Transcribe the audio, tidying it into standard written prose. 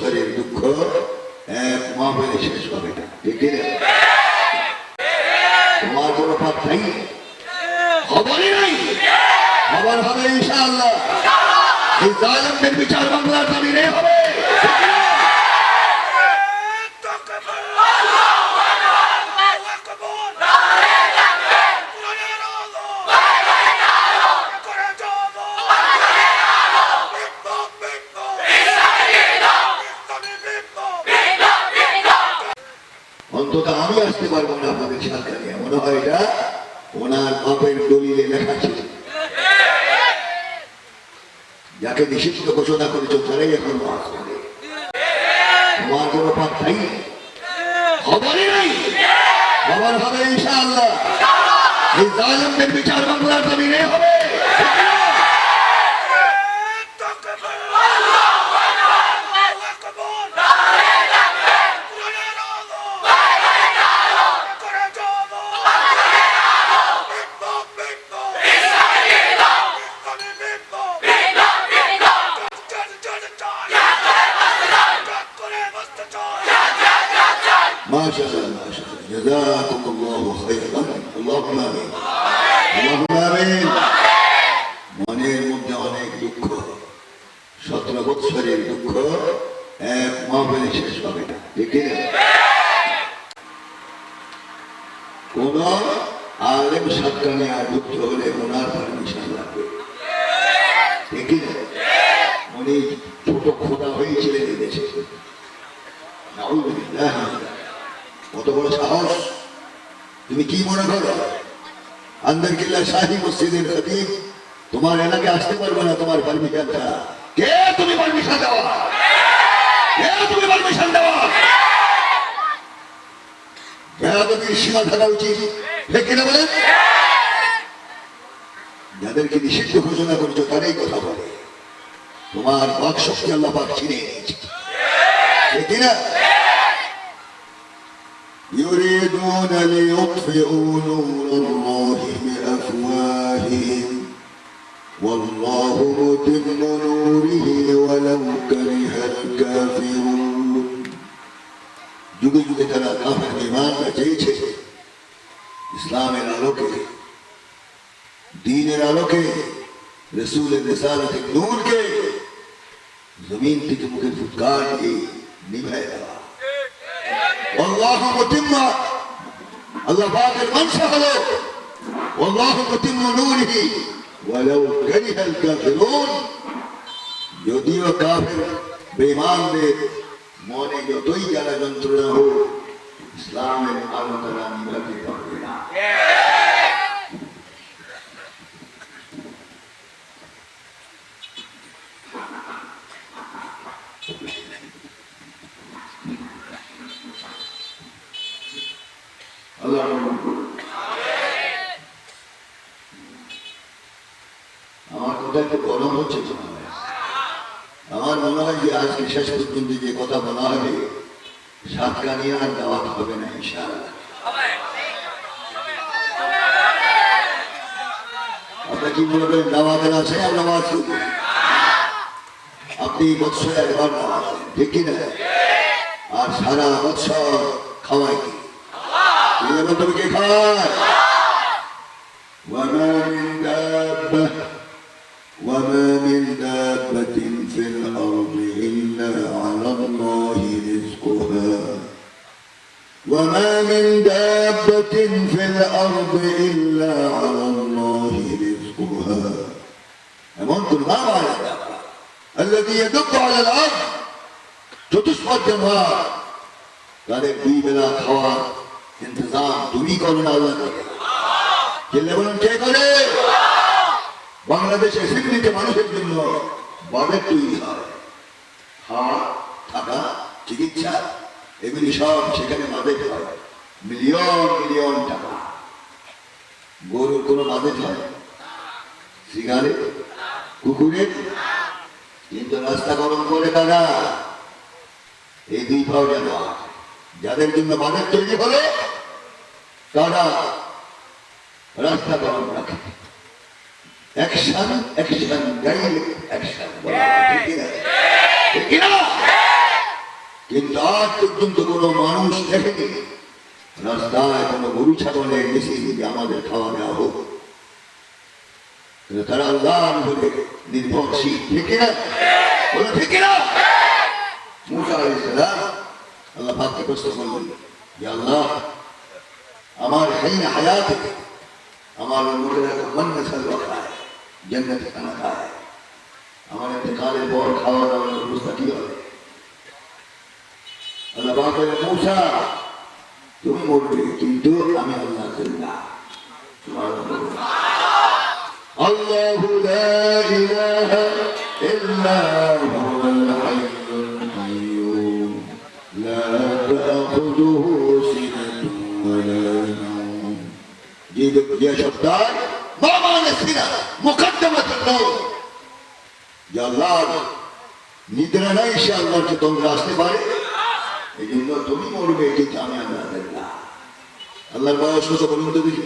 বৎসরের দুঃখ এক মাহফিলে শেষ হবে না, ঠিক না? তোমার কোনো পাত্তাই খবরই নাই, খবর হবে ইনশাআল্লাহ। এই জালেমদের বিচার বাংলার জমিনে হবে। অন্তত আমি আসতে পারবো না আপনাদের সাথে, মনে হয় এটা ওনার বাপের দলিলে লেখা ছিল। যাকে নিষিদ্ধ ঘোষণা করেছো তারাই এখন মাফ করে। তোমার কোনো পাত্তাই খবরই নাই, খবর হবে ইনশাআল্লাহ। এই জালেমদের বিচার বাংলার জমিনে হবে। মাশাআল্লাহ, মাশাআল্লাহ, জাযাকুমুল্লাহু খায়রান। আল্লাহুম্মা আমিন, আল্লাহুম্মা আমিন। মনের মধ্যে অনেক দুঃখ, 17 বৎসরের দুঃখ এক মাহফিলে শেষ হবে না, ঠিক না? কোন আলেম সাতকানে আবদ্ধ হলে ওনার পারমিশন লাগবে, ঠিক না? উনি ছোট খোদা হয়েছিলেন এই দেশে, নাউযুবিল্লাহ। কত বড় সাহস! তুমি কি মনে করো আন্দর কিল্লা শাহী মসজিদের খতিব তোমার এলাকায় আসতে পারবে না তোমার পারমিশন ছাড়া? কে তুমি পারমিশন দেওয়া? কে তুমি পারমিশন দেওয়া? বেয়াদবির সীমা থাকা উচিত, ঠিক কিনা বলেন? যাদেরকে নিষিদ্ধ ঘোষণা করছো তারাই কথা বলে। তোমার বাক শক্তি আল্লাহ পাক ছিনিয়ে নিয়েছে, ঠিক কিনা? يريدون ليطفئوا نور الله بأفواههم والله متم نوره ولو كره الكافرون। যুগে যুগে তারা কাফের ঈমানকে চেয়েছে ইসলামের আলোকে, দ্বীনের আলোকে, রাসূলের রিসালাতের নূরকে জমিন থেকে মুখের ফুৎকার দিয়ে নিভায় দেওয়া। والله متم، الله باقر منشأ له والله متم نوره ولو كره الكافرون। যদিও কাফের বেঈমানদের মনে যতই জ্বালা যন্ত্রণা হোক ইসলামের আলো তারা নিভাতে পারবে না। আমার কথা একটু গরম হচ্ছে, আমার মনে হয় যে আজকে শেষ পর্যন্ত যে কথা বলা হবে সাতকানিয়া আর দাওয়াত হবে না ইনশাআল্লাহ। আপনার কি মনে করেন দাওয়াতের আছে? আমরা দাওয়াত করব, আপনি বৎসরে একবার দাওয়াত, ঠিক কিনা? আর সারা বৎসর খাওয়াই কি? তুমি কে খায়? وما من دابة في الأرض إلا على الله رزقها وما من دابة في الأرض إلا على الله رزقها أمنتم ما معنى الدابة؟ الذي يدب على الأرض تتشبه الجمهار قال দুই বেলা খাওয়ার ইন্তজাম তুমি করো না, আল্লাহ করে। চিল্লে বলুন কে করে? বাংলাদেশে স্বীকৃতি মানুষের জন্য বাজেট তৈরি হয়, খাওয়া, থাকা, চিকিৎসা এগুলি সব সেখানে বাজেট হয় মিলিয়ন মিলিয়ন টাকা। গরুর কোনো বাজেট হয়? সিগারেট, কুকুরের? কিন্তু রাস্তা গরম করে তারা এই দুই পাও যেন যাদের জন্য বাজেট তৈরি হলো তারা রাস্তা গরম রাখে। অ্যাকশন অ্যাকশন ডাইরেক্ট অ্যাকশন, ঠিক কিনা? আজ পর্যন্ত কোনো মানুষ দেখেনি রাস্তায় কোনো গরু ছাগলের বেশি দিকে আমাদের খাওয়া দেওয়া হোক। তারা আল্লাহর উপরে নির্ভরশীল, ঠিক না? বলো ঠিক না? মুসা আলাইহিস সালাম আল্লাহ পাককে প্রশ্ন করলেন, ইয়া আল্লাহ, আমার হাইনা হায়াতে আমার উম্মতেরা মান্না সালওয়া খায়, জান্নাতে খানা খায়, আমার ইন্তেকালের পর খাওয়া দাওয়ার ব্যবস্থা কি হবে? আল্লাহ পাক বলেন, মুসা তুমি মরবে, কিন্তু আমি আল্লাহ না। আল্লাহু লা ইলাহা ইল্লা হুয়াল হাইয়ুল কাইয়্যুম লা তাখুযুহু সিনাতুন ওয়া লা নাওম। যে শব্দায় মামানে সিনা মুকদ্দমাতুন নূর, যে আল্লাহর নিদ্রা নাই, সে আল্লাহর যে তন্দ্রা আসতে পারে। এই জন্য তুমি মরবে, কিন্তু আমি আল্লাহ না। আল্লাহর বয়স কত বলুন তো দেখি?